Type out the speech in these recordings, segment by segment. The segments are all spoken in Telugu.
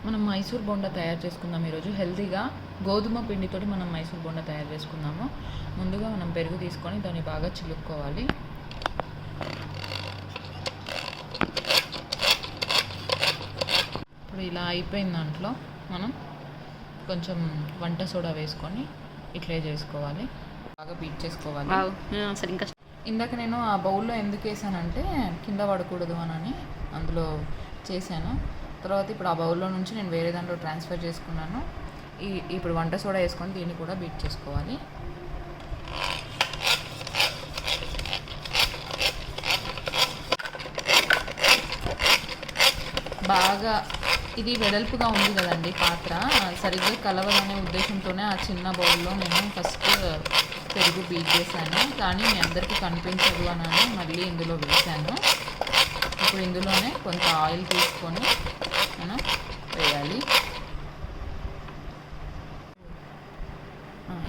మనం మైసూర్ బోండా తయారు చేసుకుందాం ఈరోజు. హెల్తీగా గోధుమ పిండితోటి మనం మైసూర్ బోండా తయారు చేసుకుందాము. ముందుగా మనం పెరుగు తీసుకొని దాన్ని బాగా చిలుక్కోవాలి. ఇప్పుడు ఇలా అయిపోయిన దాంట్లో మనం కొంచెం వంట సోడా వేసుకొని ఇట్లే చేసుకోవాలి, బాగా బీట్ చేసుకోవాలి. సరే, ఇంకా ఇందాక నేను ఆ బౌల్లో ఎందుకు వేసానంటే కింద పడకూడదు అని అందులో చేశాను. తర్వాత ఇప్పుడు ఆ బౌల్లో నుంచి నేను వేరే దాంట్లో ట్రాన్స్ఫర్ చేసుకున్నాను. ఇప్పుడు వంట సోడా వేసుకొని దీన్ని కూడా బీట్ చేసుకోవాలి. బాగా ఇది వెడల్పుగా ఉంది కదండి పాత్ర, సరిగ్గా కలవాలనే ఉద్దేశంతోనే ఆ చిన్న బౌల్లో నేను ఫస్ట్ పెరుగు బీట్ చేశాను. కానీ మీ అందరికీ కనిపించదు అని మళ్ళీ ఇందులో వేసాను. ఇప్పుడు ఇందులోనే కొంత ఆయిల్ తీసుకొని మనం వేయాలి.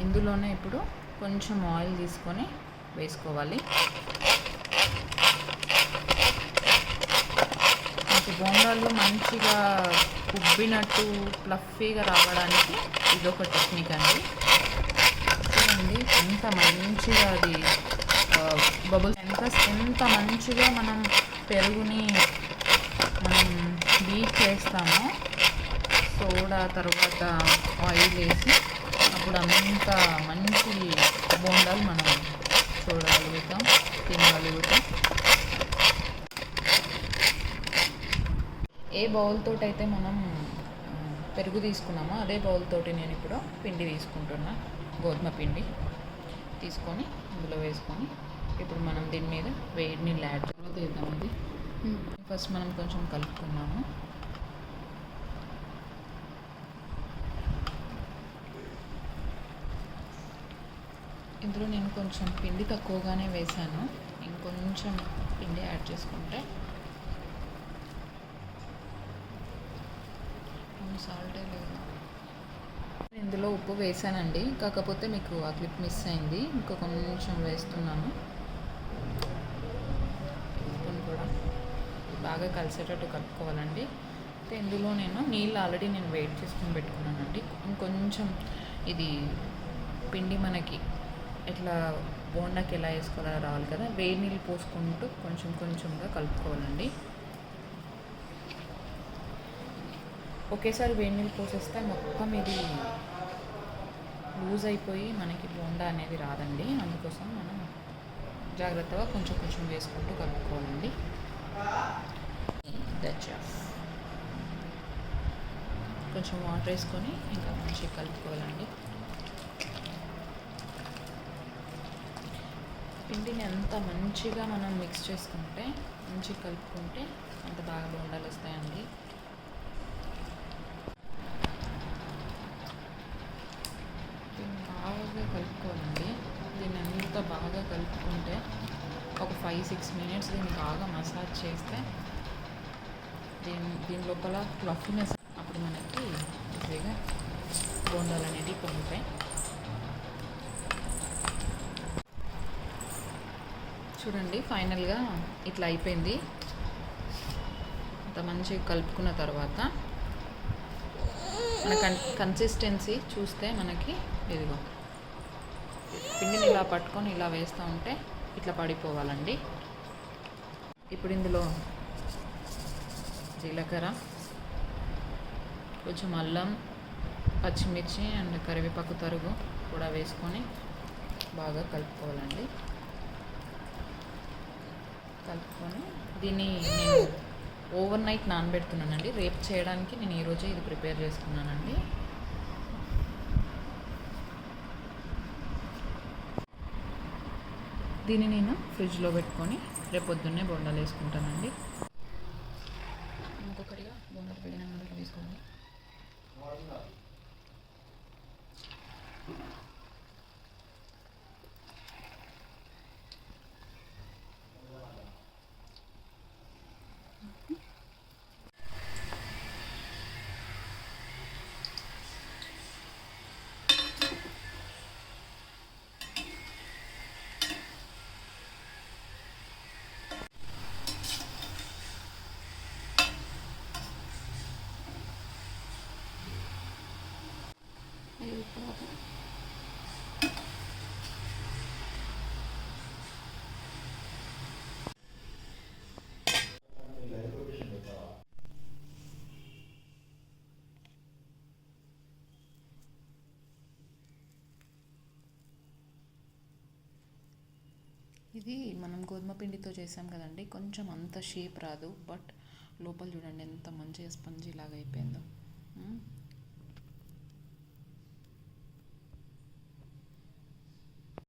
ఇందులోనే ఇప్పుడు కొంచెం ఆయిల్ తీసుకొని వేసుకోవాలి. బోండాలు మంచిగా ఉబ్బినట్టు ఫ్లఫీగా రావడానికి ఇదొక టెక్నిక్ అండి. చూడండి ఎంత మంచిగా అది బబుల్స్ ఎంత మంచిగా మనం పెరుగుని మనం బీట్ చేస్తామో, సోడా తర్వాత ఆయిల్ వేసి అప్పుడు అంత మంచి బోండాలు మనం చూడగలుగుతాం, తినగలుగుతాం. ఏ బౌల్ తోటి అయితే మనం పెరుగు తీసుకున్నామో అదే బౌల్ తోటి నేను ఇప్పుడు పిండి తీసుకుంటున్నా. గోధుమ పిండి తీసుకొని ఇందులో వేసుకొని ఇప్పుడు మనం దీని మీద వేడి నీళ్ళు యాడ్ చేద్దాం. ఇది ఫస్ట్ మనం కొంచెం కలుపుకున్నాము. ఇందులో నేను కొంచెం పిండి తక్కువగానే వేసాను, ఇంకొంచెం పిండి యాడ్ చేసుకుంటే. సాల్టే లేదు, ఇందులో ఉప్పు వేసానండి, కాకపోతే మీకు ఆ క్లిప్ మిస్ అయింది. ఇంకో కొంచెం వేస్తున్నాను. ఉప్పును కూడా బాగా కలిసేటట్టు కలుపుకోవాలండి. అయితే ఇందులో నేను నీళ్ళు ఆల్రెడీ నేను వెయిట్ చేసుకొని పెట్టుకున్నానండి. ఇంకొంచెం ఇది పిండి మనకి ఎట్లా బోండాకి ఎలా వేసుకోవాలో రావాలి కదా, వేడి నీళ్ళు పోసుకుంటూ కొంచెం కొంచెంగా కలుపుకోవాలండి. ఒకేసారి వేడి నీళ్ళు పోసేస్తే మొత్తం ఇది లూజ్ అయిపోయి మనకి బోండా అనేది రాదండి. అందుకోసం మనం జాగ్రత్తగా కొంచెం కొంచెం వేసుకుంటూ కలుపుకోవాలండి. కొంచెం వాటర్ వేసుకొని ఇంకా మంచిగా కలుపుకోవాలండి. పిండిని ఎంత మంచిగా మనం మిక్స్ చేసుకుంటే, మంచిగా కలుపుకుంటే అంత బాగా బోండాలు వస్తాయండి. బాగా కలుపుకోవాలండి. దీన్ని అంతా బాగా కలుపుకుంటే ఒక 5-6 మినిట్స్ దీన్ని బాగా మసాజ్ చేస్తే దీని లోపల ఫ్లఫీనెస్ అప్పుడు మనకి ఈజీగా బోండాలు అనేటివి పొందుతాయి. చూడండి ఫైనల్గా ఇట్లా అయిపోయింది. అంత మంచిగా కలుపుకున్న తర్వాత మన కన్సిస్టెన్సీ చూస్తే మనకి ఇదిగో పిండిని ఇలా పట్టుకొని ఇలా వేస్తూ ఉంటే ఇట్లా పడిపోవాలండి. ఇప్పుడు ఇందులో జీలకర్ర, కొంచెం అల్లం, పచ్చిమిర్చి అండ్ కరివేపాకు తరుగు కూడా వేసుకొని బాగా కలుపుకోవాలండి. కలుపుకొని దీన్ని నేను ఓవర్ నైట్ నానబెడుతున్నానండి. రేపు చేయడానికి నేను ఈరోజే ఇది ప్రిపేర్ చేసుకున్నానండి. దీన్ని నేను ఫ్రిడ్జ్లో పెట్టుకొని రేపు పొద్దున్నే బోండాలు వేసుకుంటానండి. ఇంకొకటిగా బోండాలు పెట్టిన అందులో వేసుకోండి. ఇది మనం గోధుమ పిండితో చేసాం కదండి, కొంచెం అంత షేప్ రాదు, బట్ లోపల చూడండి ఎంత మంచిగా స్పంజీ లాగా అయిపోయిందో.